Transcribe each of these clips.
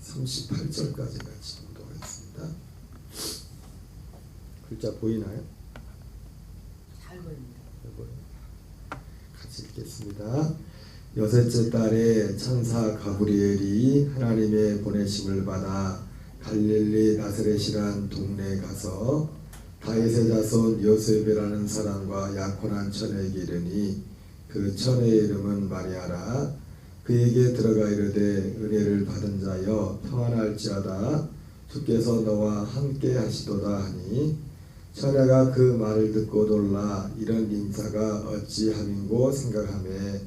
38절까지 같이 보도록 하겠습니다. 글자 보이나요? 잘 보입니다. 같이 읽겠습니다. 여섯째 달에 천사 가브리엘이 하나님의 보내심을 받아 갈릴리 나사렛이란 동네에 가서 다윗의 자손 요셉이라는 사람과 약혼한 처녀에게 이르니 그 처녀의 이름은 마리아라. 그에게 들어가 이르되 은혜를 받은 자여 평안할지어다. 주께서 너와 함께 하시도다 하니 처녀가 그 말을 듣고 놀라 이런 인사가 어찌함인고 생각하매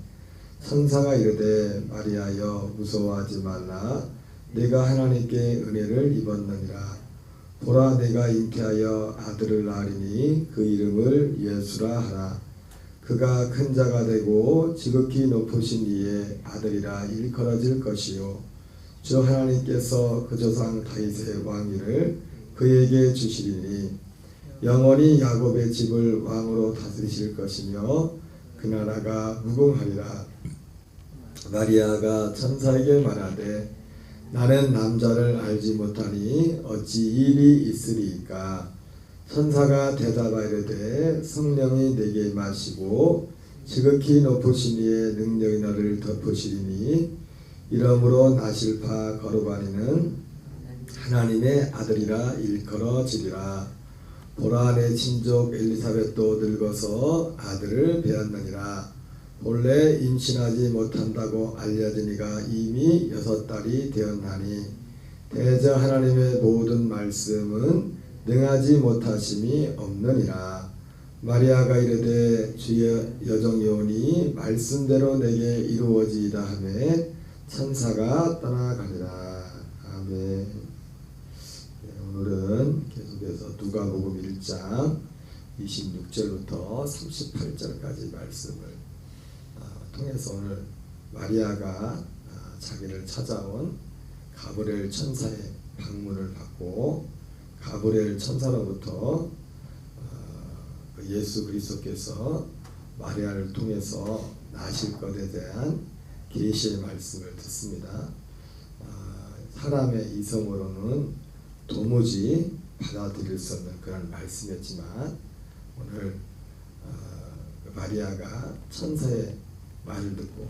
천사가 이르되 마리아여 무서워하지 말라. 내가 하나님께 은혜를 입었느니라. 보라 내가 잉태하여 아들을 낳으리니 그 이름을 예수라 하라. 그가 큰 자가 되고 지극히 높으신 이의 아들이라 일컬어질 것이요 주 하나님께서 그 조상 다윗의 왕위를 그에게 주시리니 영원히 야곱의 집을 왕으로 다스리실 것이며 그 나라가 무궁하리라. 마리아가 천사에게 말하되 나는 남자를 알지 못하니 어찌 일이 있으리이까. 천사가 대답하이르되 성령이 내게 임하시고 지극히 높으신 이의 능력이 너를 덮으시리니 이러므로 나실 바 거룩하니는 하나님의 아들이라 일컬어지리라. 보라 내 친족 엘리사벳도 늙어서 아들을 배었느니라. 본래 임신하지 못한다고 알려진 이가 이미 6달이 되었나니 대저 하나님의 모든 말씀은 능하지 못하심이 없느니라. 마리아가 이르되 주의 여종이 오니 말씀대로 내게 이루어지이다 하매 천사가 떠나가니라. 아멘. 오늘은 계속해서 누가복음 1장 26절부터 38절까지 말씀을 통해서 오늘 마리아가 자기를 찾아온 가브리엘 천사의 방문을 받고 가브리엘 천사로부터 예수 그리스도께서 마리아를 통해서 나실 것에 대한 계시의 말씀을 듣습니다. 사람의 이성으로는 도무지 받아들일 수 없는 그런 말씀이었지만 오늘 마리아가 천사의 말을 듣고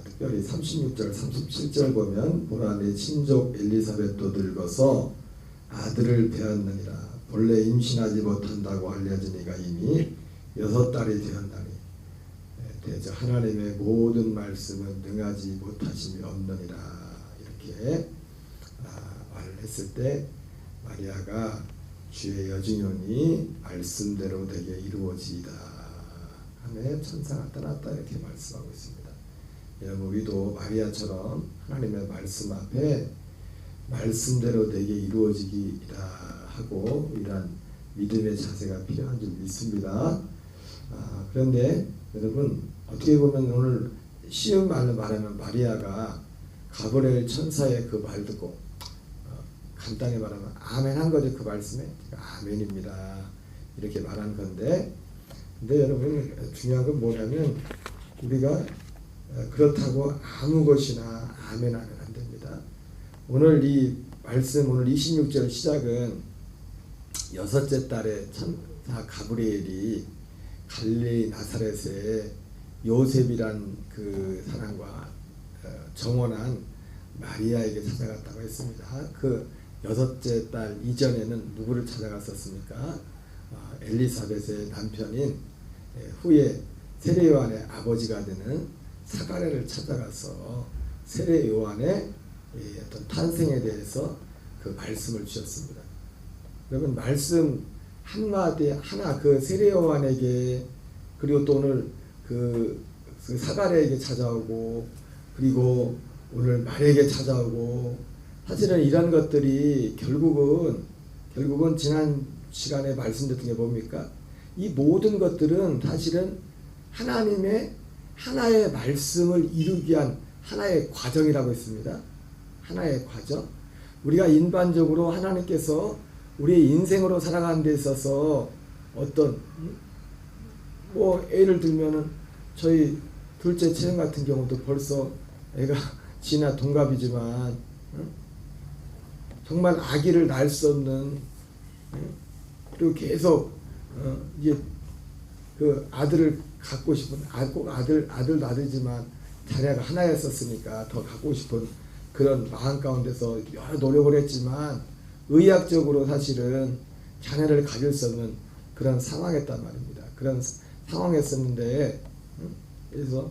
특별히 36절 37절 보면 보라 내 친족 엘리사벳도 늙어서 아들을 배었느니라. 본래 임신하지 못한다고 알려진 이가 이미 6달이 되었나니 대저 하나님의 모든 말씀은 능하지 못하심이 없느니라. 이렇게 말을 했을 때 마리아가 주의 여중이오니 말씀대로 내게 이루어지이다 하며 천사가 떠났다 이렇게 말씀하고 있습니다. 여러분 우리도 마리아처럼 하나님의 말씀 앞에 말씀대로 내게 이루어지기라 하고 이러한 믿음의 자세가 필요한 줄 믿습니다. 그런데 여러분 어떻게 보면 오늘 쉬운 말로 말하면 마리아가 가브리엘 천사의 그 말 듣고 간단히 말하면 아멘 한 거죠. 그 말씀에 아멘입니다 이렇게 말한 건데, 근데 여러분 중요한 건 뭐냐면 우리가 그렇다고 아무 것이나 아멘 하면 안 됩니다. 오늘 이 말씀 오늘 26절 시작은 6째 달에 천사 가브리엘이 갈릴리 나사렛에 요셉이란 그 사람과 정혼한 마리아에게 찾아갔다고 했습니다. 그 6째 달 이전에는 누구를 찾아갔었습니까? 엘리사벳의 남편인 후에 세례 요한의 아버지가 되는 사가랴를 찾아가서 세례 요한의 어떤 탄생에 대해서 그 말씀을 주셨습니다. 여러분 말씀 한마디 하나 그 세례 요한에게 그리고 또 오늘 그 사가랴에게 찾아오고 그리고 오늘 말에게 찾아오고 사실은 이런 것들이 결국은 지난 시간에 말씀드렸던 게 뭡니까? 이 모든 것들은 사실은 하나님의 하나의 말씀을 이루기 위한 하나의 과정이라고 했습니다. 하나의 과정. 우리가 일반적으로 하나님께서 우리의 인생으로 살아가는 데 있어서 어떤 뭐 예를 들면은 저희 둘째 채영 같은 경우도 벌써 애가 지나 동갑이지만 정말 아기를 낳을 수 없는, 그리고 계속 이제 그 아들을 갖고 싶은, 꼭 아들 낳으지만 자녀가 하나였었으니까 더 갖고 싶은 그런 마음 가운데서 여러 노력을 했지만 의학적으로 사실은 자녀를 가질 수 없는 그런 상황이었단 말입니다. 그런 상황이었었는데, 그래서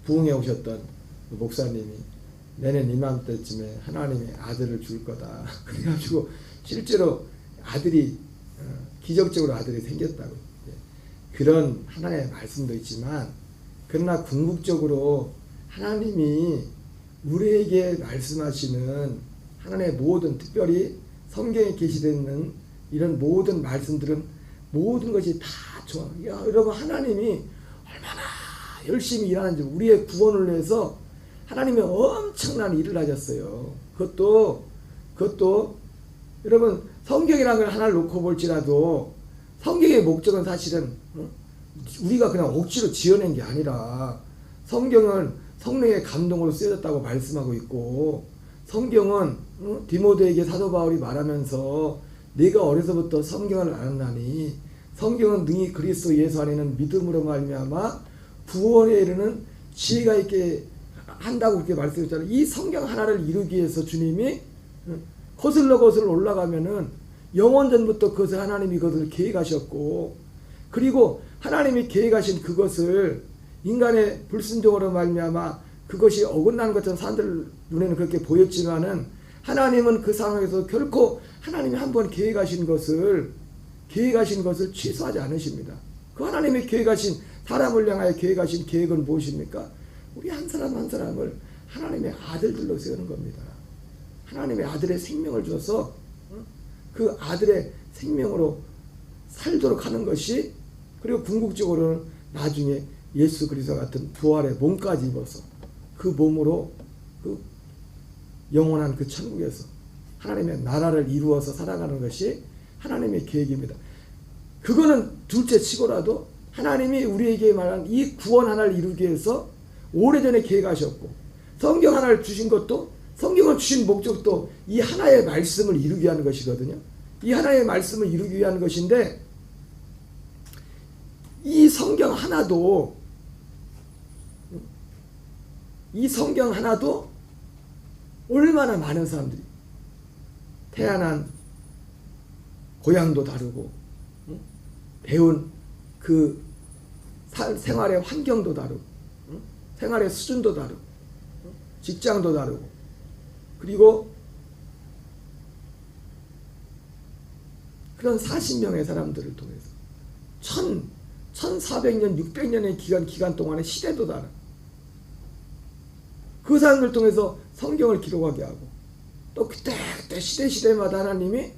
부흥에 오셨던 그 목사님이 내년 이맘때쯤에 하나님이 아들을 줄 거다. 그래가지고 실제로 아들이 기적적으로 아들이 생겼다고. 그런 하나의 말씀도 있지만, 그러나 궁극적으로 하나님이 우리에게 말씀하시는 하나님의 모든, 특별히 성경에 계시되어 있는 이런 모든 말씀들은 모든 것이 다 좋아. 야, 여러분, 하나님이 얼마나 열심히 일하는지, 우리의 구원을 위해서 하나님이 엄청난 일을 하셨어요. 그것도 여러분, 성경이라는 걸 하나를 놓고 볼지라도 성경의 목적은 사실은 우리가 그냥 억지로 지어낸 게 아니라, 성경은 성령의 감동으로 쓰여졌다고 말씀하고 있고, 성경은 디모데에게 사도 바울이 말하면서 네가 어려서부터 성경을 알았나니 성경은 능히 그리스도 예수 안에는 믿음으로 말미암아 구원에 이르는 지혜가 있게 한다고 그렇게 말씀했잖아요. 이 성경 하나를 이루기 위해서 주님이 거슬러 올라가면은 영원 전부터 그것을 하나님이 그것을 계획하셨고, 그리고 하나님이 계획하신 그것을 인간의 불순종으로 말미암아 그것이 어긋나는 것처럼 사람들 눈에는 그렇게 보였지만은, 하나님은 그 상황에서 결코 하나님이 한번 계획하신 것을 취소하지 않으십니다. 그 하나님이 계획하신, 사람을 향하여 계획하신 계획은 무엇입니까? 우리 한 사람 한 사람을 하나님의 아들들로 세우는 겁니다. 하나님의 아들의 생명을 줘서 그 아들의 생명으로 살도록 하는 것이, 그리고 궁극적으로는 나중에 예수 그리스도 같은 부활의 몸까지 입어서 그 몸으로 그 영원한 그 천국에서 하나님의 나라를 이루어서 살아가는 것이 하나님의 계획입니다. 그거는 둘째 치고라도 하나님이 우리에게 말한 이 구원 하나를 이루기 위해서 오래전에 계획하셨고, 성경 하나를 주신 것도, 성경을 주신 목적도 이 하나의 말씀을 이루기 위한 것이거든요. 이 하나의 말씀을 이루기 위한 것인데, 이 성경 하나도 얼마나 많은 사람들이 태어난 고향도 다르고, 배운 그 생활의 환경도 다르고, 생활의 수준도 다르고, 직장도 다르고, 그리고 그런 40명의 사람들을 통해서 1400년, 600년의 기간 동안의 시대도 다르고, 그 사람들 통해서 성경을 기록하게 하고, 또 그때 시대마다 하나님이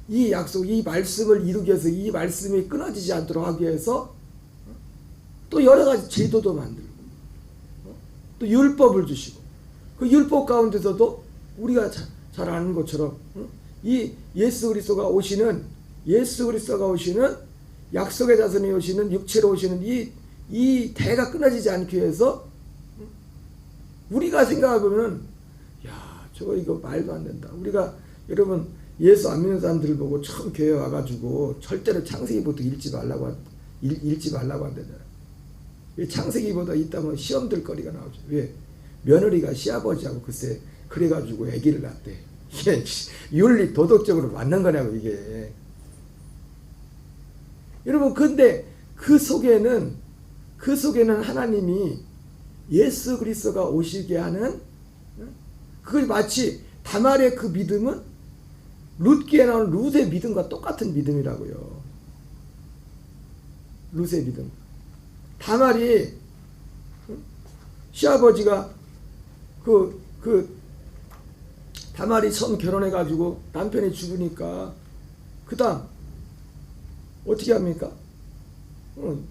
이 약속, 이 말씀을 이루기 위해서, 이 말씀이 끊어지지 않도록 하기 위해서 또 여러 가지 제도도 만들고, 또 율법을 주시고, 그 율법 가운데서도 우리가 잘 아는 것처럼 이 예수 그리스도가 오시는 약속의 자손이 오시는, 육체로 오시는 이 대가 끊어지지 않기 위해서, 우리가 생각해보면 저거 이거 말도 안 된다. 우리가, 여러분, 예수 안 믿는 사람들을 보고 처음 교회 와가지고 절대로 창세기부터 읽지 말라고 한다잖아요. 왜 창세기보다 있다면 시험 들 거리가 나오죠. 왜? 며느리가 시아버지하고 글쎄 그래가지고 아기를 낳대. 이게 윤리 도덕적으로 맞는 거냐고 이게. 여러분, 근데 그 속에는 하나님이 예수 그리스도가 오시게 하는, 그걸 마치 다말의 그 믿음은 룻기에 나오는 룻의 믿음과 똑같은 믿음이라고요. 룻의 믿음. 다말이 시아버지가 다말이 처음 결혼해가지고 남편이 죽으니까 그 다음 어떻게 합니까?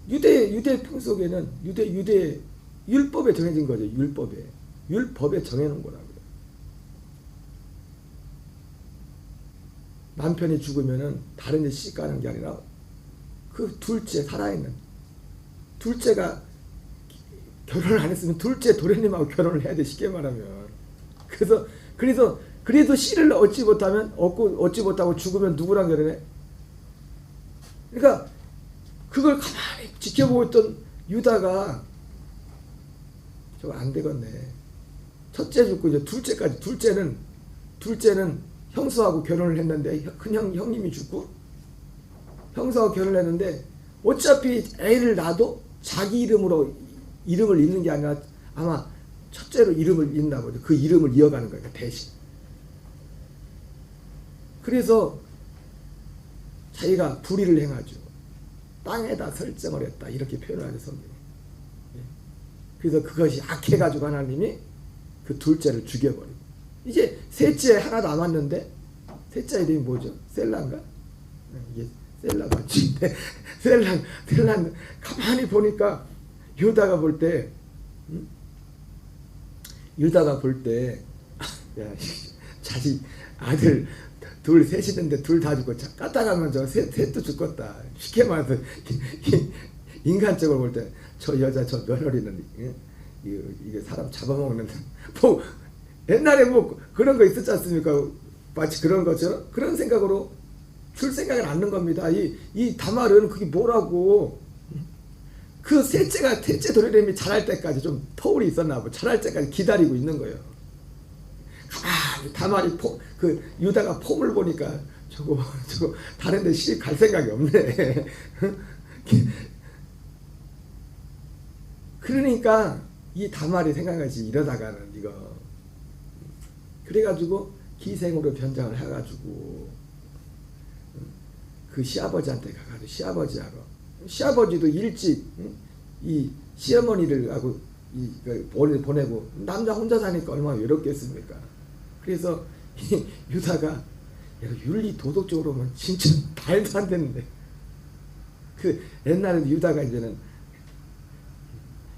유대 풍속에는 유대 율법에 정해진 거죠. 율법에 정해놓은 거라고요. 남편이 죽으면은 다른 데 시집 가는 게 아니라 그 둘째, 살아있는 둘째가 결혼을 안 했으면 둘째 도련님하고 결혼을 해야 돼. 쉽게 말하면 그래도 씨를 얻지 못하고 죽으면 누구랑 결혼해? 그러니까 그걸 가만히 지켜보고 있던 유다가 저거 안 되겠네. 첫째 죽고 이제 둘째까지. 둘째는 형수하고 결혼을 했는데 큰 형님이 죽고 형수하고 결혼을 했는데 어차피 애를 낳아도 자기 이름으로 이름을 잇는 게 아니라 아마 첫째로 이름을 잇나 보죠. 그 이름을 이어가는 거예요. 대신. 그래서 자기가 불의를 행하죠. 땅에다 설정을 했다. 이렇게 표현을 하죠. 성경에. 그래서 그것이 악해가지고 하나님이 그 둘째를 죽여버리고 이제 셋째 하나 남았는데 셋째 이름이 뭐죠? 셀라인가? 이게 셀라 맞지인데 셀라 가만히 보니까 유다가 볼 때 야, 자식 아들 둘 셋이는데 둘 다 죽고 까딱하면 저 셋도 죽겠다. 쉽게 말해서 인간적으로 볼 때 저 여자 저 며느리는 이게 사람 잡아먹는 뭐 옛날에 뭐 그런 거 있었지 않습니까? 마치 그런 것처럼 그런 생각으로 줄 생각을 않는 겁니다. 이 다말은 그게 뭐라고 그 셋째 도리뱀이 자랄 때까지 좀 터울이 있었나 봐. 자랄 때까지 기다리고 있는 거예요. 가만히 다말이 그 유다가 폼을 보니까 저거 다른데 시집 갈 생각이 없네. 그러니까 이 다말이 생각하지 이러다가는 이거 그래가지고 기생으로 변장을 해가지고 그 시아버지한테 가가지고 시아버지도 일찍 이 시어머니를 하고 보내고 남자 혼자 사니까 얼마나 외롭겠습니까? 그래서 유다가 윤리 도덕적으로 보면 진짜 말도 안 되는데 그 옛날에 유다가 이제는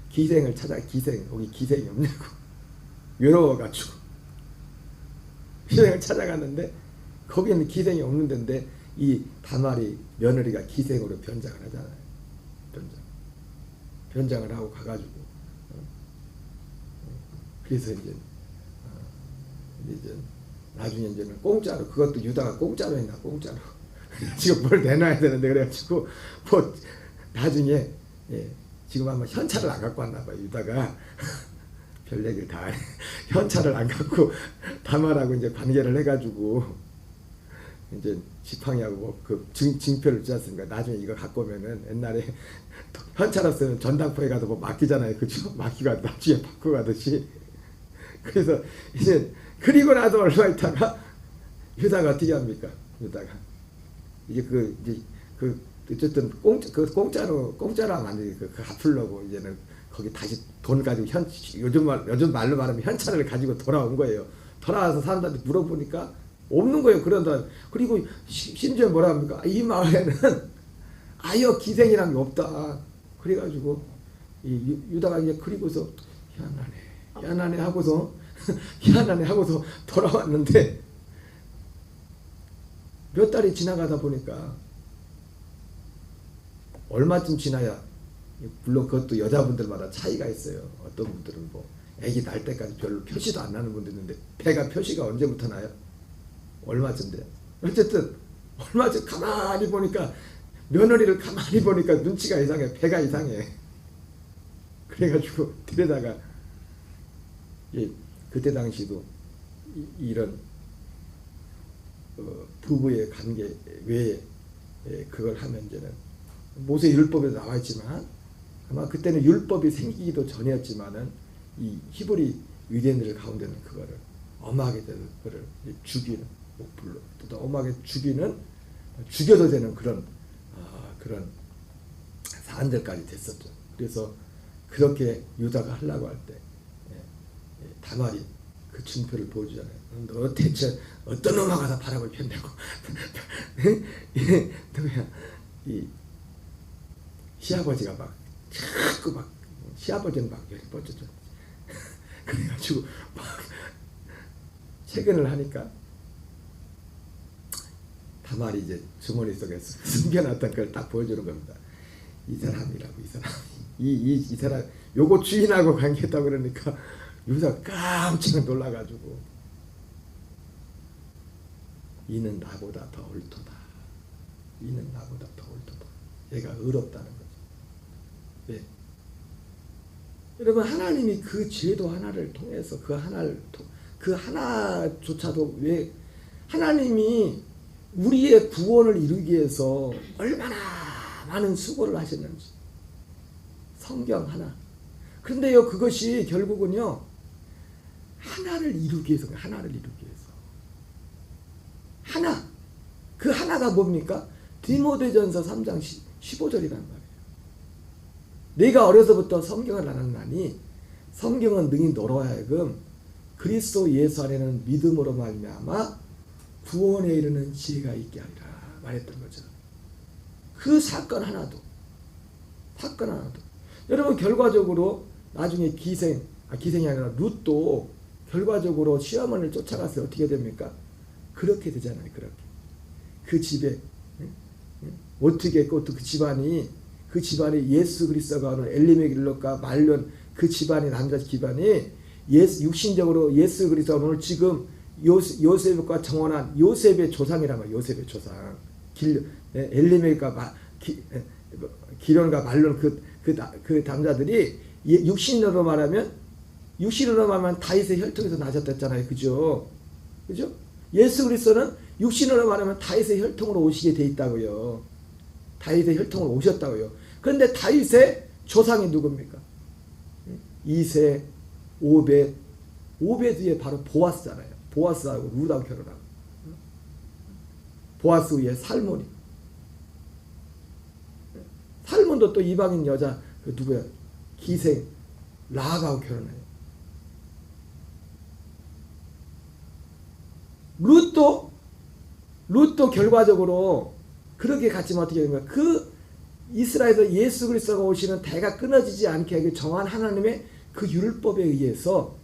기생을 찾아 거기 기생이 없냐고 외로워가지고 기생을 찾아갔는데 거기는 기생이 없는 데인데 이 다말이 며느리가 기생으로 변장을 하잖아요. 변장을 하고 가가지고 그래서 이제 나중에 이제는 공짜로 그것도 유다가 공짜로 했나 공짜로 지금 뭘 내놔야 되는데 그래가지고 뭐 나중에 지금 아마 현찰을 안 갖고 왔나 봐요. 유다가 별 얘기를 다 하네. 현찰을 안 갖고 다말하고 이제 관계를 해가지고 이제 지팡이하고 뭐 그 징표를 주지 않습니까? 나중에 이거 갖고 오면은 옛날에 현찰 없으면 전당포에 가도 뭐 맡기잖아요. 그죠? 맡기고 나중에 받고 가듯이. 그래서 이제 그리고 나서 얼마 있다가 유다가 어떻게 합니까? 유다가 이제 어쨌든 공짜로 만들기 그 갚으려고 이제는 거기 다시 돈 가지고 요즘 말로 말하면 현찰을 가지고 돌아온 거예요. 돌아와서 사람들한테 물어보니까 없는 거예요. 그런다. 그리고 심지어 뭐라 합니까? 이 마을에는 아예 기생이란 게 없다. 그래가지고 이 유다가 이제 그리고서 희한하네 하고서 돌아왔는데 몇 달이 지나가다 보니까 얼마쯤 지나야 물론 그것도 여자분들마다 차이가 있어요. 어떤 분들은 뭐 아기 날 때까지 별로 표시도 안 나는 분도 있는데 배가 표시가 언제부터 나요? 얼마쯤 돼요? 어쨌든 얼마쯤 가만히 보니까 며느리를 가만히 보니까 눈치가 이상해. 배가 이상해. 그래가지고 들여다가 그때 당시도 이런 부부의 관계 외에 그걸 하면 이제는 모세 율법에 나와 있지만 아마 그때는 율법이 생기기도 전이었지만은 이 히브리 유대인들 가운데는 그거를 엄하게 그거를 죽이는 목불로 또 엄하게 죽여도 되는 그런 사안들까지 됐었죠. 그래서 그렇게 유다가 하려고 할 때 다말이 그 징표를 보여주잖아요. 너 대체 어떤 놈하고 다 바람을 폈냐고. 누구야? 이 시아버지가 자꾸 시아버지는 열이 뻗쳤죠. 그래가지고 채근을 하니까 다말이 이제 주머니 속에서 숨겨놨던 걸 딱 보여주는 겁니다. 이 사람이라고 이 사람 요거 주인하고 관계했다고 그러니까 유다가 깜짝 놀라가지고 이는 나보다 더 옳도다. 이는 나보다 더 옳도다. 얘가 의롭다는 거죠. 왜? 여러분 하나님이 그 제도 하나를 통해서 그 하나조차도 왜 하나님이 우리의 구원을 이루기 위해서 얼마나 많은 수고를 하셨는지 성경 하나. 그런데요 그것이 결국은요 하나를 이루기 위해서 하나를 이루기 위해서 하나 그 하나가 뭡니까? 디모데전서 3장 15절이란 말이에요. 내가 어려서부터 성경을 알았나니 성경은 능히 너로 하여금 그리스도 예수 안에는 믿음으로 말미암아 구원에 이르는 지혜가 있게 하리라 말했던 거죠. 그 사건 하나도 여러분 결과적으로 나중에 기생이 아니라 룻도 결과적으로 시어머니를 쫓아가서 어떻게 됩니까? 그렇게 되잖아요. 그렇게 그 집에 어떻게 또 그 집안이 예수 그리스도가 오는 엘리멜렉과 말론 그 집안이 남자 집안이 육신적으로 예수 그리스도가 오늘 지금 요셉과 정혼한 요셉의 조상이란 말이에요. 요셉의 조상 엘리멜렉과 기련과 말론 그 남자들이 육신으로 말하면 다윗의 혈통에서 나셨댔잖아요. 그죠? 예수 그리스도는 육신으로 말하면 다윗의 혈통으로 오시게 돼 있다고요. 다윗의 혈통으로 오셨다고요. 그런데 다윗의 조상이 누굽니까? 이세, 오벳 위에 바로 보아스잖아요. 보아스하고 룻하고 결혼하고 보아스 위에 살몬이. 살몬도 또 이방인 여자 그 누구야? 기생 라합하고 결혼해요. 룻도 결과적으로 그렇게 갔지만 어떻게 된 거야? 그 이스라엘에서 예수 그리스도가 오시는 대가 끊어지지 않게 하기 정한 하나님의 그 율법에 의해서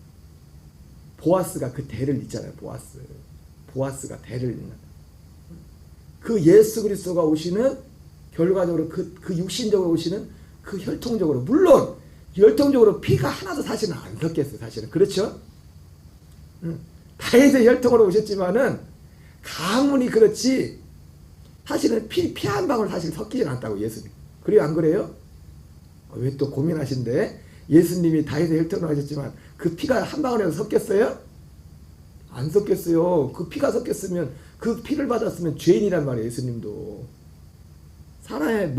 보아스가 그 대를 잇잖아요. 보아스가 대를 잇는 그 예수 그리스도가 오시는 결과적으로 그 육신적으로 오시는 그 혈통적으로 물론 혈통적으로 피가 하나도 사실은 안 섞였어요. 사실은 그렇죠? 다윗의 혈통으로 오셨지만은 가문이 그렇지 사실은 피 한 방울 사실 섞이진 않다고 예수님. 그래요 안 그래요? 왜 또 고민하신데 예수님이 다윗의 혈통으로 하셨지만 그 피가 한 방울에서 섞였어요? 안 섞였어요. 그 피가 섞였으면 그 피를 받았으면 죄인이란 말이에요. 예수님도 사람의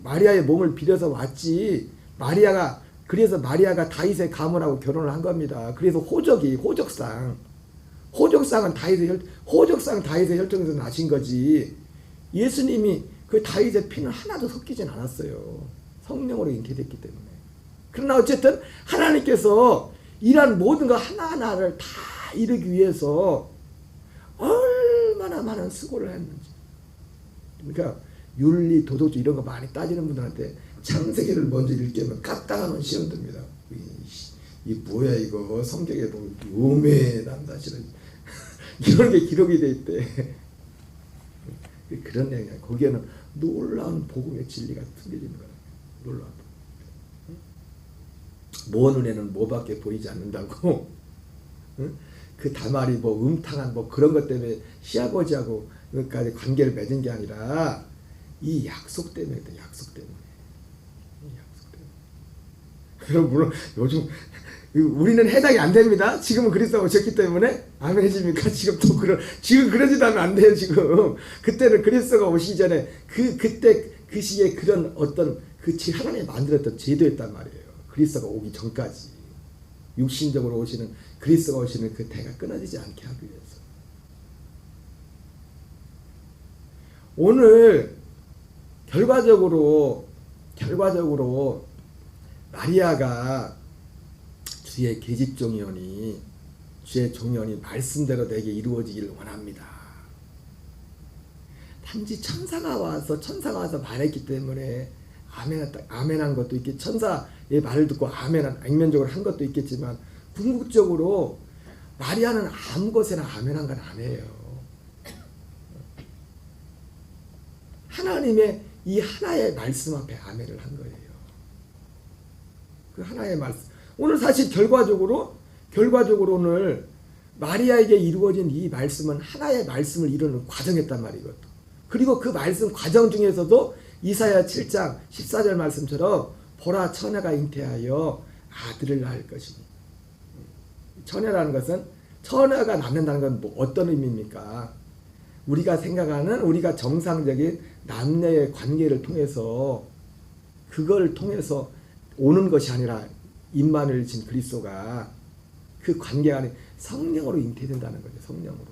마리아의 몸을 빌려서 왔지. 그래서 마리아가 다윗의 가문하고 결혼을 한 겁니다. 그래서 호적상은 다윗의 혈통에서 나신 거지. 예수님이 그 다윗의 피는 하나도 섞이진 않았어요. 성령으로 잉태됐기 때문에. 그러나 어쨌든 하나님께서 이런 모든 거 하나하나를 다 이루기 위해서 얼마나 많은 수고를 했는지. 그러니까 윤리, 도덕주 이런 거 많이 따지는 분들한테 창세기를 먼저 읽으면 까딱하면 시험 듭니다. 이 뭐야 이거 성경에 보면 음의 남자시는 이런 게 기록이 돼 있대. 그런 내용이야. 거기에는 놀라운 복음의 진리가 숨겨지는 거야. 놀라운 복음. 모 눈에는 뭐밖에 보이지 않는다고. 그 다말이 음탕한 그런 것 때문에 시아버지하고 여기까지 관계를 맺은 게 아니라 이 약속 때문에 약속 때문에. 여러분 물론 요즘 우리는 해당이 안 됩니다. 지금은 그리스도가 오셨기 때문에 아멘 해줍니까? 지금 그러지도 않으면 안 돼요. 지금 그때는 그리스도가 오시기 전에 그때 그 시기에 그런 어떤 하나님이 만들었던 제도였단 말이에요. 그리스도가 오기 전까지 육신적으로 오시는 그리스도가 오시는 그 대가 끊어지지 않게 하기 위해서 오늘 결과적으로 마리아가 주의 계집종이오니 주의 종이오니 말씀대로 내게 이루어지기를 원합니다. 단지 천사가 와서 말했기 때문에 아멘한 것도 있겠. 천사의 말을 듣고 아멘한 액면적으로 한 것도 있겠지만 궁극적으로 마리아는 아무 것에나 아멘한 건 아니에요. 하나님의 이 하나의 말씀 앞에 아멘을 한 거예요. 그 하나의 말씀. 오늘 사실 결과적으로 오늘 마리아에게 이루어진 이 말씀은 하나의 말씀을 이루는 과정이었단 말이거든. 그리고 그 말씀 과정 중에서도 이사야 7장 14절 말씀처럼 보라 처녀가 잉태하여 아들을 낳을 것이니. 처녀라는 것은 처녀가 낳는다는 건 뭐 어떤 의미입니까? 우리가 생각하는 우리가 정상적인 남녀의 관계를 통해서 그걸 통해서 오는 것이 아니라 임마누엘 진 그리스도가 그 관계 안에 성령으로 잉태된다는 거죠. 성령으로.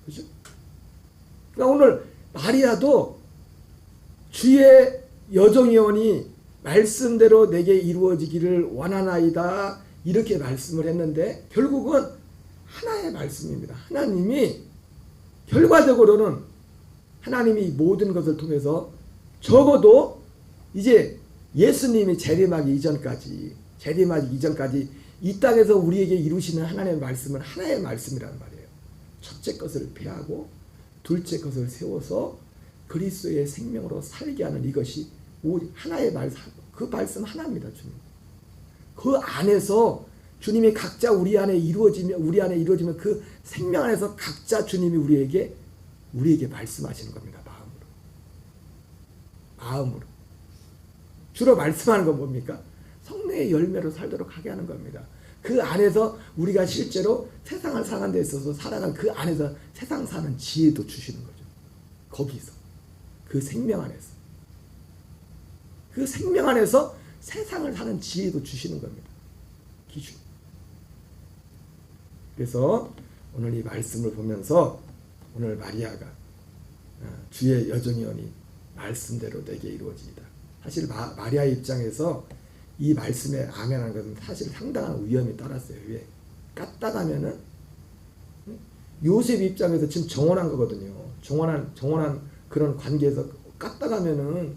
그죠? 그러니까 오늘 마리아도 주의 여종이오니 말씀대로 내게 이루어지기를 원하나이다. 이렇게 말씀을 했는데 결국은 하나의 말씀입니다. 하나님이 결과적으로는 하나님이 모든 것을 통해서 적어도 이제 예수님이 재림하기 이전까지 이 땅에서 우리에게 이루시는 하나님의 말씀은 하나의 말씀이란 말이에요. 첫째 것을 폐하고 둘째 것을 세워서 그리스도의 생명으로 살게 하는 이것이 하나의 말씀, 그 말씀 하나입니다. 주님. 그 안에서 주님이 각자 우리 안에 이루어지면 그 생명 안에서 각자 주님이 우리에게 말씀하시는 겁니다. 마음으로. 주로 말씀하는 건 뭡니까? 성령의 열매로 살도록 하게 하는 겁니다. 그 안에서 우리가 실제로 세상을 사는 데 있어서 살아간 그 안에서 세상 사는 지혜도 주시는 거죠. 거기서. 그 생명 안에서. 그 생명 안에서 세상을 사는 지혜도 주시는 겁니다. 기준. 그래서 오늘 이 말씀을 보면서 오늘 마리아가 주의 여종이오니 말씀대로 내게 이루어지이다. 사실 마리아의 입장에서 이 말씀에 아멘하는 것은 사실 상당한 위험이 따랐어요. 왜? 까딱하면은 요셉 입장에서 지금 정원한 거거든요. 정원한 그런 관계에서 까딱하면은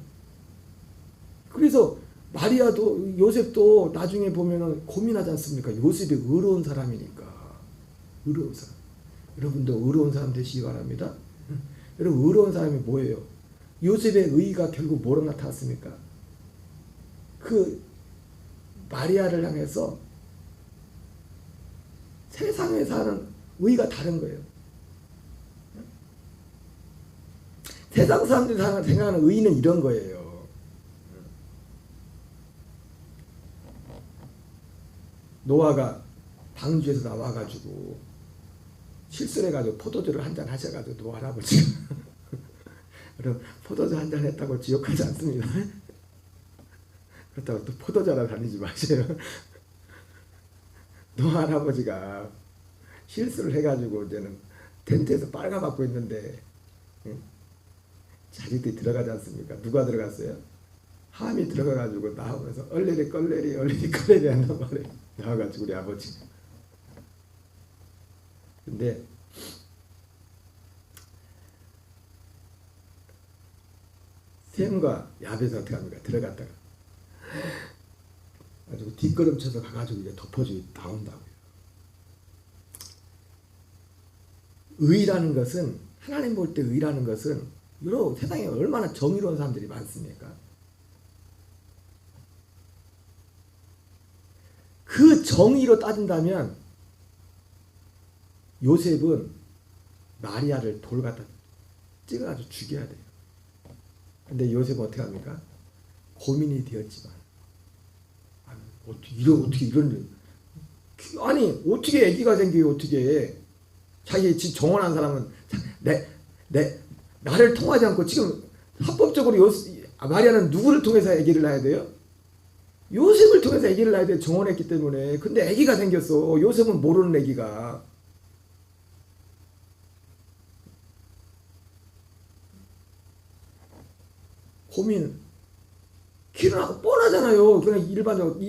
그래서 마리아도 요셉도 나중에 보면은 고민하지 않습니까? 요셉이 의로운 사람이니까. 의로운 사람. 여러분도 의로운 사람 되시기 바랍니다. 여러분 의로운 사람이 뭐예요? 요셉의 의의가 결국 뭐로 나타났습니까? 그 마리아를 향해서 세상에 사는 의의가 다른 거예요. 세상 사람들이 생각하는 의의는 이런 거예요. 노아가 방주에서 나와가지고 실수를 해가지고 포도주를 한잔 하셔가지고 노아 할아버지가 그럼 포도주 한잔 했다고 지옥하지 않습니다. 그렇다고 또 포도주하러 다니지 마세요. 노아 할아버지가 실수를 해가지고 이제는 텐트에서 빨가받고 있는데 자식들이 들어가지 않습니까? 누가 들어갔어요? 함이 들어가가지고 나오면서 얼레리 껄레리 한단 말이에요. 나와가지고 우리 아버지. 근데 샘과 야벳은 어떻게 합니까? 들어갔다가 가지고 뒷걸음쳐서 가가지고 이제 덮어주고 나온다고요. 의라는 것은 하나님 볼 때 의라는 것은 여러 세상에 얼마나 정의로운 사람들이 많습니까? 그 정의로 따진다면 요셉은 마리아를 돌 갖다 찍어가지고 죽여야 돼요. 근데 요셉은 어떻게 합니까? 고민이 되었지만 어떻게 이런 아니 어떻게 아기가 생겨요? 어떻게 자기 집 정원한 사람은 나를 통하지 않고 지금 합법적으로 마리아는 누구를 통해서 아기를 낳아야 돼요? 요셉을 통해서 아기를 낳아야 돼요. 정원했기 때문에. 근데 아기가 생겼어. 요셉은 모르는 아기가. 고민. 길은 뻔하잖아요. 그냥 일반적으로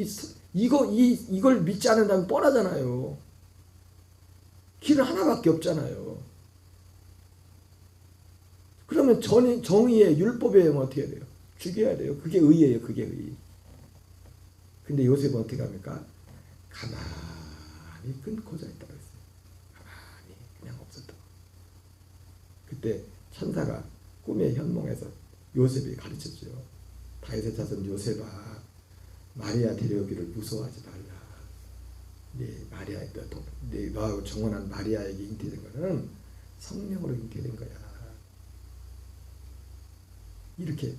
이걸 믿지 않는다면 뻔하잖아요. 길은 하나밖에 없잖아요. 그러면 정의의 율법에 의하면 어떻게 해야 돼요? 죽여야 돼요. 그게 의예요. 그게 의. 근데 요셉은 어떻게 합니까? 가만히 끊고자 했다고 했어요. 가만히 그냥 없었다고. 그때 천사가 꿈의 현몽에서 요셉이 가르쳤죠. 다윗의 자손 요셉아, 마리아 데려오기를 무서워하지 말라. 네 너하고 정혼한 마리아에게 잉태된 거는 성령으로 잉태된 거야. 이렇게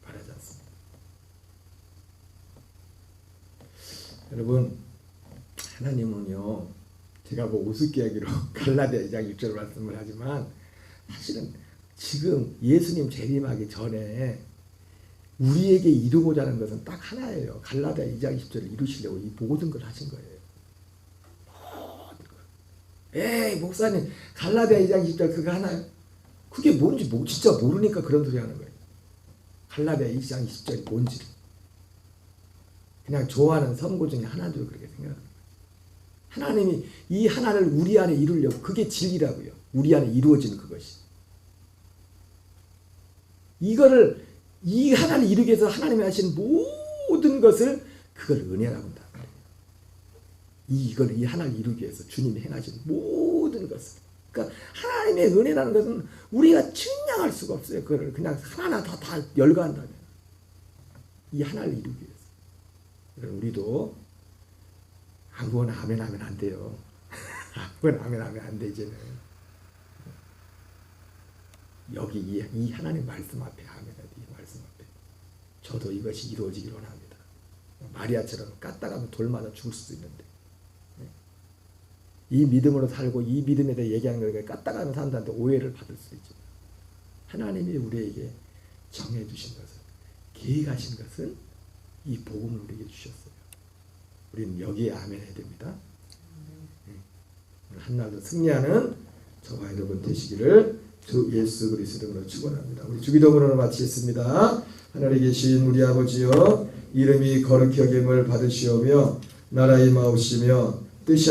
말하지 않습니다. 여러분, 하나님은요, 제가 뭐 우습게 하기로 갈라디아 2장 6절 말씀을 하지만 사실은 지금 예수님 재림하기 전에 우리에게 이루고자 하는 것은 딱 하나예요. 갈라디아 2장 10절을 이루시려고 이 모든 걸 하신 거예요. 에이 목사님 갈라디아 2장 10절 그거 하나요? 그게 뭔지 진짜 모르니까 그런 소리 하는 거예요. 갈라디아 2장 10절이 뭔지를 그냥 좋아하는 선고 중에 하나도 그렇게 생각합니다. 하나님이 이 하나를 우리 안에 이루려고, 그게 진리라고요. 우리 안에 이루어지는 그것이. 이거를 이 하나를 이루기 위해서 하나님이 하신 모든 것을 그걸 은혜라고 한다. 이 하나를 이루기 위해서 주님이 행하신 모든 것을. 그러니까 하나님의 은혜라는 것은 우리가 측량할 수가 없어요. 그걸 그냥 하나하나 다 열거한다면. 이 하나를 이루기 위해서. 우리도 아무거나 아멘 하면 안 돼요. 아무거나 아멘 하면 안 돼, 이제는. 여기 이 하나님 말씀 앞에 아멘 해야 돼. 이 말씀 앞에. 저도 이것이 이루어지길 원합니다. 마리아처럼 까딱하면 돌 맞아 죽을 수도 있는데. 이 믿음으로 살고 이 믿음에 대해 얘기하는 거니까 까딱하면 사람들한테 오해를 받을 수도 있죠. 하나님이 우리에게 정해주신 것은, 계획하신 것은 이 복음을 우리에게 주셨어요. 우리는 여기에 아멘 해야 됩니다. 한날도 승리하는 저와 여러분 되시기를 주 예수 그리스도 이름으로 축원합니다. 우리 주기도문으로 마치겠습니다. 하늘에 계신 우리 아버지여, 이름이 거룩히 여김을 받으시오며 나라의 임하옵시며 뜻이